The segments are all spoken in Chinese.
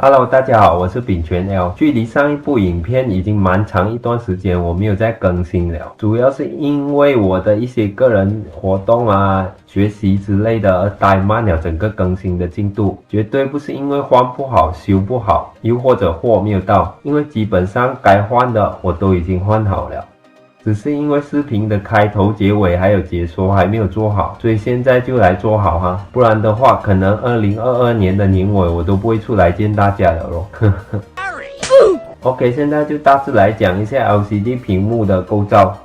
Hello，大家好，我是秉权 L。距离上一部影片已经蛮长一段时间，我没有再更新了，主要是因为我的一些个人活动啊、学习之类的而怠慢了整个更新的进度。绝对不是因为换不好、修不好，又或者货没有到，因为基本上该换的我都已经换好了。只是因为视频的开头、结尾还有解说还没有做好，所以现在就来做好哈，不然的话，可能2022年的年尾我都不会出来见大家了咯。OK， 现在就大致来讲一下 LCD 屏幕的构造。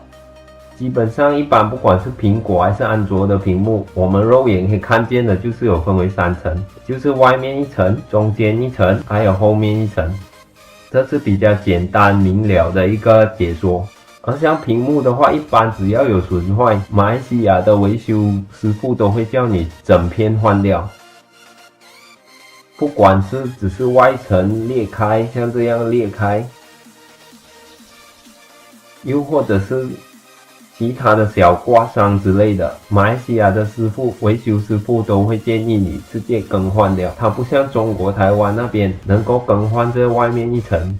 基本上一般不管是苹果还是安卓的屏幕，我们肉眼可以看见的就是有分为3层，就是外面一层、中间一层，还有后面一层。这是比较简单明了的一个解说。而像屏幕的话，一般只要有损坏，马来西亚的维修师傅都会叫你整片换掉。不管是只是外层裂开，像这样裂开，又或者是其他的小刮伤之类的，马来西亚的维修师傅都会建议你直接更换掉。它不像中国台湾那边能够更换这外面一层。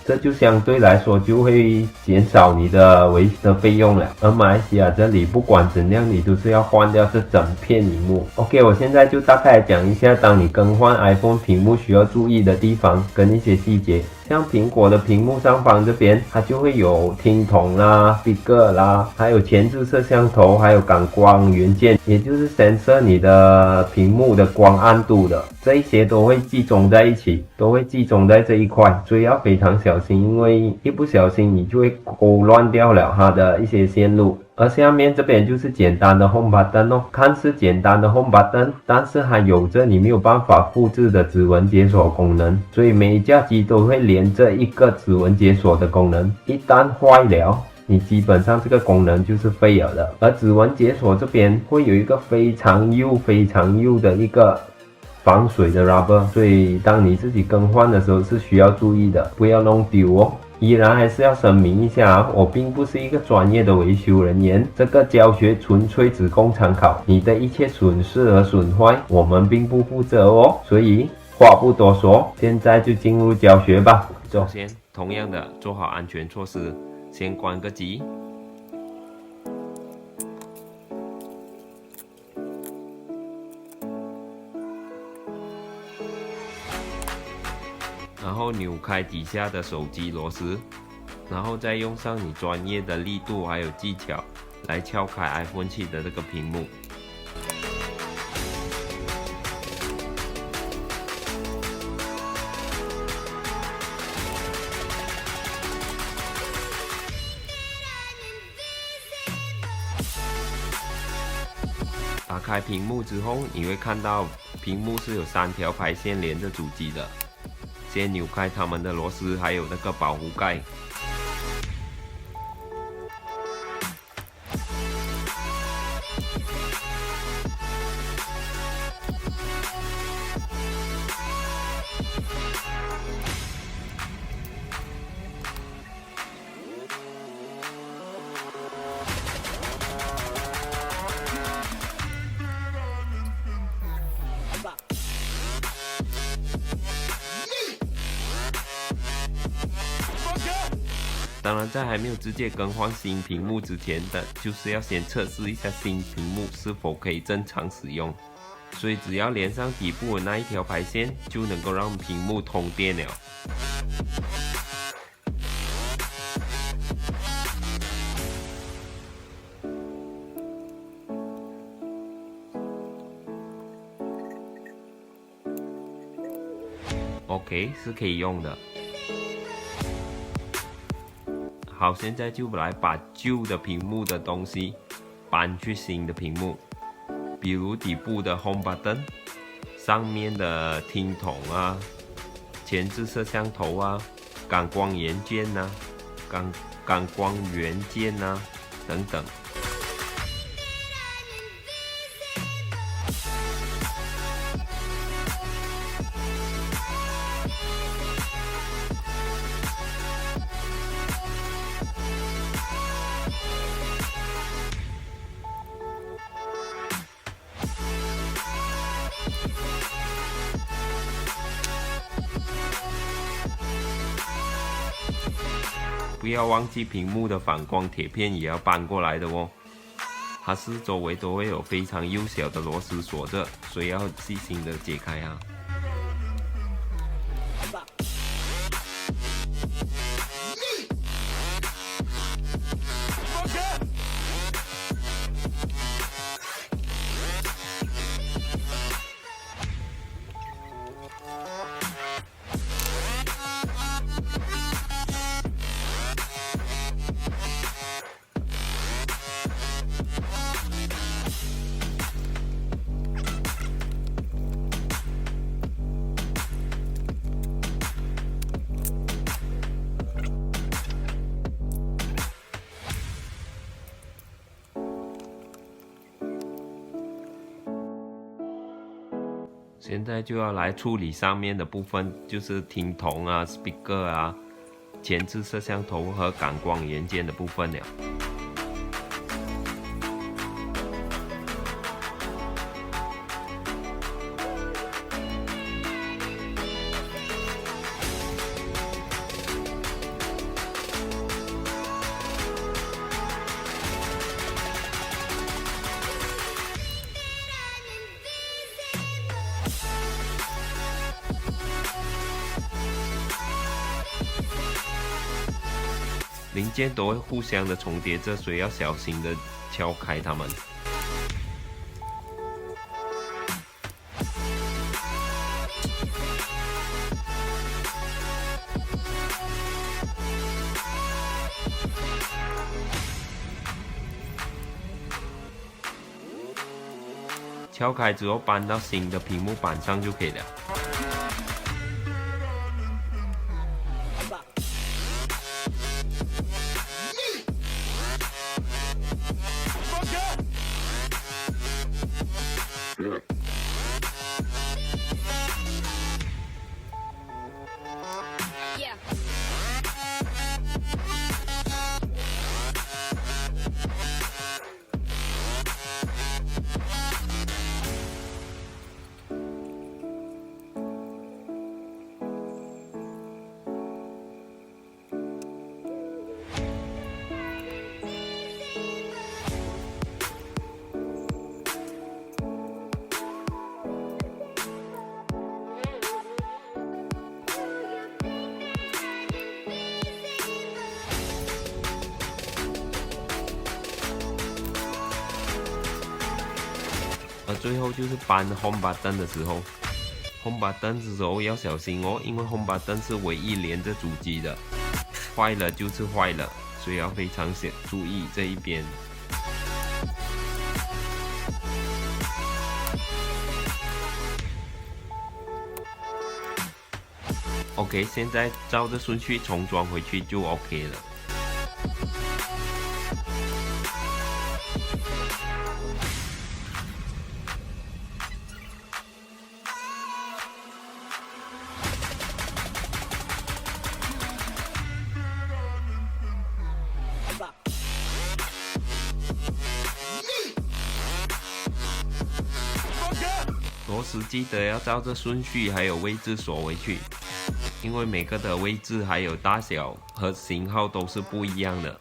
这就相对来说就会减少你的维修的费用了，而马来西亚这里不管怎样你都是要换掉这整片屏幕。OK， 我现在就大概讲一下当你更换 iPhone 屏幕需要注意的地方跟一些细节。像苹果的屏幕上方这边，它就会有听筒啦、speaker 啦，还有前置摄像头，还有感光元件，也就是 sensor 你的屏幕的光暗度的，这一些都会集中在一起，都会集中在这一块，所以要非常小心，因为一不小心你就会勾乱掉了它的一些线路。而下面这边就是简单的 Home Button 哦，看似简单的 Home Button， 但是还有着你没有办法复制的指纹解锁功能，所以每一架机都会连着一个指纹解锁的功能，一旦坏了，你基本上这个功能就是废了的。而指纹解锁这边会有一个非常幼的一个防水的 rubber， 所以当你自己更换的时候是需要注意的，不要弄丢哦。依然还是要声明一下，我并不是一个专业的维修人员，这个教学纯粹只供参考，你的一切损失和损坏我们并不负责哦。所以话不多说，现在就进入教学吧。首先，同样的做好安全措施，先关个机，然后扭开底下的手机螺丝，然后再用上你专业的力度还有技巧来撬开 iPhone 7的这个屏幕。打开屏幕之后，你会看到屏幕是有3条排线连着主机的。先扭开它们的螺丝，还有那个保护盖。当然，在还没有直接更换新屏幕之前的，就是要先测试一下新屏幕是否可以正常使用。所以只要连上底部的那一条排线，就能够让屏幕通电了。OK， 是可以用的。好，现在就来把旧的屏幕的东西搬去新的屏幕，比如底部的 Home Button， 上面的听筒啊、前置摄像头啊、感光元件啊、感光元件啊等等。不要忘记屏幕的反光贴片也要搬过来的哦。它四周围都会有非常幼小的螺丝锁着，所以要细心的解开啊。现在就要来处理上面的部分，就是听筒啊、speaker 啊、前置摄像头和感光元件的部分了。零件都会互相的重叠着，所以要小心的敲开它们。敲开之后搬到新的屏幕板上就可以了。而最后就是搬 Home Button 的时候，Home Button 的时候要小心哦，因为 Home Button 是唯一连着主机的，坏了就是坏了，所以要非常注意这一边。OK， 现在照着顺序重装回去就 OK 了。螺丝记得要照着顺序还有位置锁回去，因为每个的位置还有大小和型号都是不一样的。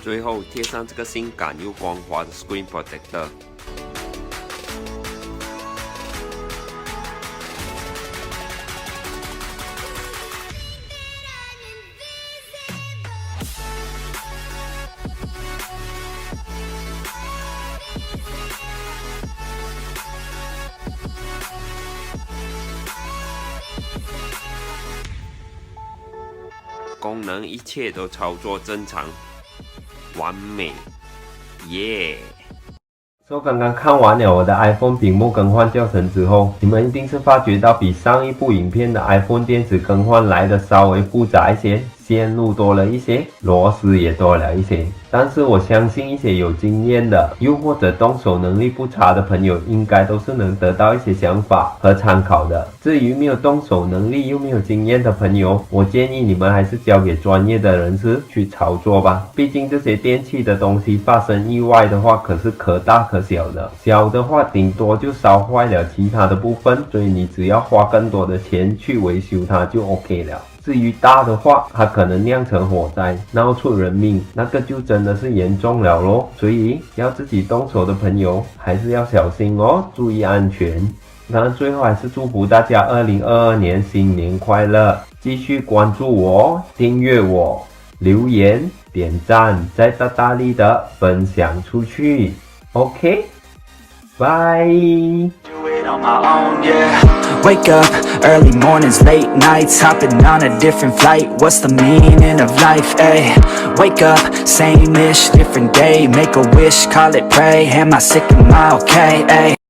最后贴上这个性感又光滑的 Screen Protector。功能一切都操作正常。完美，耶！刚刚看完了我的 iPhone 屏幕更换教程之后，你们一定是发觉到比上一部影片的 iPhone 电池更换来的稍微复杂一些，线路多了一些，螺丝也多了一些。但是我相信一些有经验的，又或者动手能力不差的朋友，应该都是能得到一些想法和参考的。至于没有动手能力又没有经验的朋友，我建议你们还是交给专业的人士去操作吧。毕竟这些电器的东西发生意外的话，可是可大可小的。小的话顶多就烧坏了其他的部分，所以你只要花更多的钱去维修它就 OK 了。至于大的话，它可能酿成火灾，闹出人命，那个就真的是严重了咯。所以要自己动手的朋友还是要小心哦，注意安全。当然最后还是祝福大家2022年新年快乐，继续关注我，订阅我，留言点赞，再大力的分享出去。 OK， 拜。On my own, yeah. Wake up, early mornings, late nights, hopping on a different flight. What's the meaning of life, ayy? Wake up, same-ish, different day. Make a wish, call it pray. Am I sick, am I okay, ayy?